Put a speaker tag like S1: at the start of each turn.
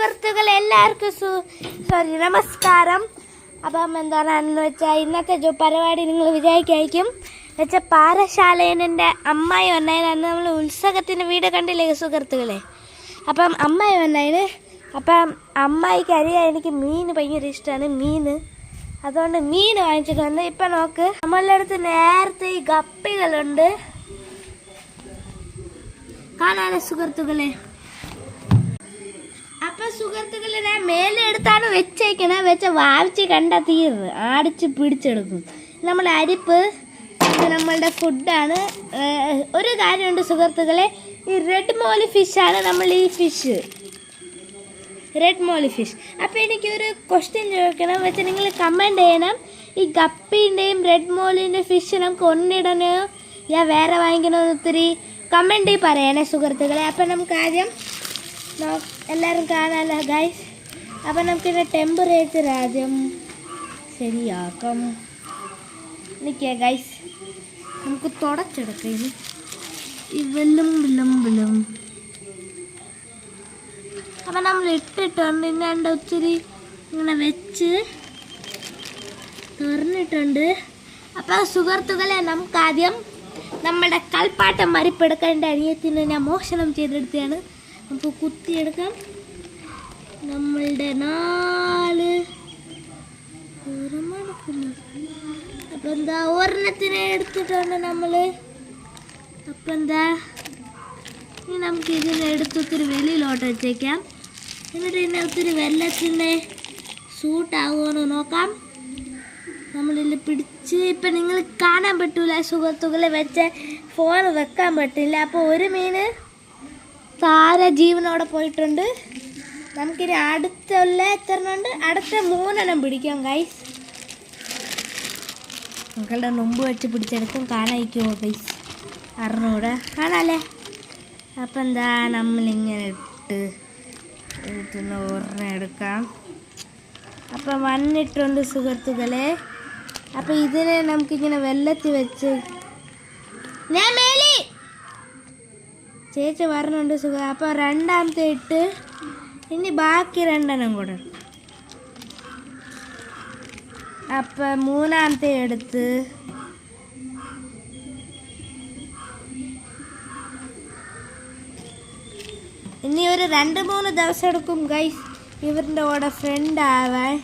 S1: സുഹൃത്തുക്കളെ എല്ലാവർക്കും നമസ്കാരം. അപ്പം എന്താണെന്ന് വെച്ചാൽ ഇന്നത്തെ പരിപാടി നിങ്ങൾ വിചാരിക്കായിരിക്കും വെച്ചാൽ പാറശാലേൻ്റെ അമ്മായി വന്നതിന് അന്ന് നമ്മൾ ഉത്സവത്തിൻ്റെ വീട് കണ്ടില്ലേ സുഹൃത്തുക്കളെ. അപ്പം അമ്മായി വന്നതിന് അപ്പം അമ്മായിക്ക് അറിയാം എനിക്ക് മീൻ ഭയങ്കര ഇഷ്ടമാണ് മീൻ. അതുകൊണ്ട് മീൻ വാങ്ങിച്ചിട്ട് വന്ന് ഇപ്പം നോക്ക് നമ്മളുടെ അടുത്ത് നേരത്തെ ഈ ഗപ്പികളുണ്ട് കാണാനോ സുഹൃത്തുക്കളെ. അപ്പം സുഹൃത്തുക്കളെ ഞാൻ മേലെ എടുത്താണ് വെച്ചേക്കണേ വാവിച്ച് കണ്ടാൽ തീർന്ന് ആടിച്ച് പിടിച്ചെടുക്കും. നമ്മൾ അരിപ്പ് ഇത് നമ്മളുടെ ഫുഡാണ്. ഒരു കാര്യമുണ്ട് സുഹൃത്തുക്കളെ, ഈ റെഡ് മോലി ഫിഷാണ് നമ്മൾ ഈ ഫിഷ് റെഡ് മോലി ഫിഷ്. അപ്പോൾ എനിക്കൊരു ക്വസ്റ്റ്യൻ ചോദിക്കണം വെച്ചാൽ നിങ്ങൾ കമൻറ്റ് ചെയ്യണം. ഈ ഗപ്പീൻ്റെയും റെഡ് മോലിൻ്റെ ഫിഷ് നമുക്ക് ഒന്നിടണോ ഞാൻ വേറെ വാങ്ങിക്കണമെന്ന് ഒത്തിരി കമൻറ്റിൽ പറയണേ സുഹൃത്തുക്കളെ. അപ്പം നമുക്ക് ആദ്യം എല്ലാവരും കാണാമല്ലോ ഗൈസ്. അപ്പം നമുക്കിതിൻ്റെ ടെമ്പറേച്ചർ ആദ്യം ശരിയാക്കാം. നിൽക്കുക ഗൈസ്, നമുക്ക് തുടച്ചെടുക്കാം ഇനി ഈ വെല്ലും. അപ്പം നമ്മൾ ഇട്ടിട്ടുണ്ട് ഇന്നാണ്ട് ഒത്തിരി ഇങ്ങനെ വെച്ച് തുറന്നിട്ടുണ്ട്. അപ്പം സുഹൃത്തുക്കളെ നമുക്കാദ്യം നമ്മുടെ കളിപ്പാട്ടം മരിപ്പെടുക്കാൻ എൻ്റെ അനിയത്തിന് ഞാൻ മോഷണം ചെയ്തെടുത്തതാണ്. നമുക്ക് കുത്തിയെടുക്കാം. നമ്മളുടെ 4 അപ്പം എന്താ ഒരെണ്ണത്തിനെ എടുത്തിട്ടുണ്ട് നമ്മൾ. അപ്പം എന്താ ഇനി നമുക്ക് ഇതിനെ എടുത്ത് ഒത്തിരി വെളിയിലോട്ട് വെച്ചേക്കാം. എന്നിട്ട് ഇതിനെ ഒത്തിരി വെള്ളത്തിൻ്റെ സൂട്ടാകുമെന്ന് നോക്കാം. നമ്മളിൽ പിടിച്ച് ഇപ്പം നിങ്ങൾ കാണാൻ പറ്റൂല സുഹൃത്തുക്കളെ, വെച്ച ഫോൺ വെക്കാൻ പറ്റില്ല. അപ്പോൾ ഒരു മീൻ താര ജീവനോടെ പോയിട്ടുണ്ട്. നമുക്കിനി അടുത്തുള്ള എത്രണ്ണുണ്ട്, അടുത്ത 3 പിടിക്കാം ഗൈസ്. മക്കളുടെ മുമ്പ് വെച്ച് പിടിച്ചെടുക്കും. കാണായിക്കുമോ ഗൈസ്, അറിഞ്ഞൂടെ കാണാല്ലേ. അപ്പം എന്താ നമ്മളിങ്ങനെ ഇട്ട് ഒരെണ്ണം എടുക്കാം. അപ്പം വന്നിട്ടുണ്ട് സുഹൃത്തുക്കളെ. അപ്പം ഇതിനെ നമുക്കിങ്ങനെ വെള്ളത്തിൽ വെച്ച് ഞാൻ മേലി ചേച്ചി പറഞ്ഞുണ്ട് സുഖം. അപ്പോൾ രണ്ടാമത്തെ ഇട്ട് ഇനി ബാക്കി 2 കൂടെ. അപ്പം 3 എടുത്ത് ഇനി ഒരു 2-3 ദിവസം എടുക്കും ഗൈസ് ഇവരുടെ കൂടെ ഫ്രണ്ട് ആവാൻ.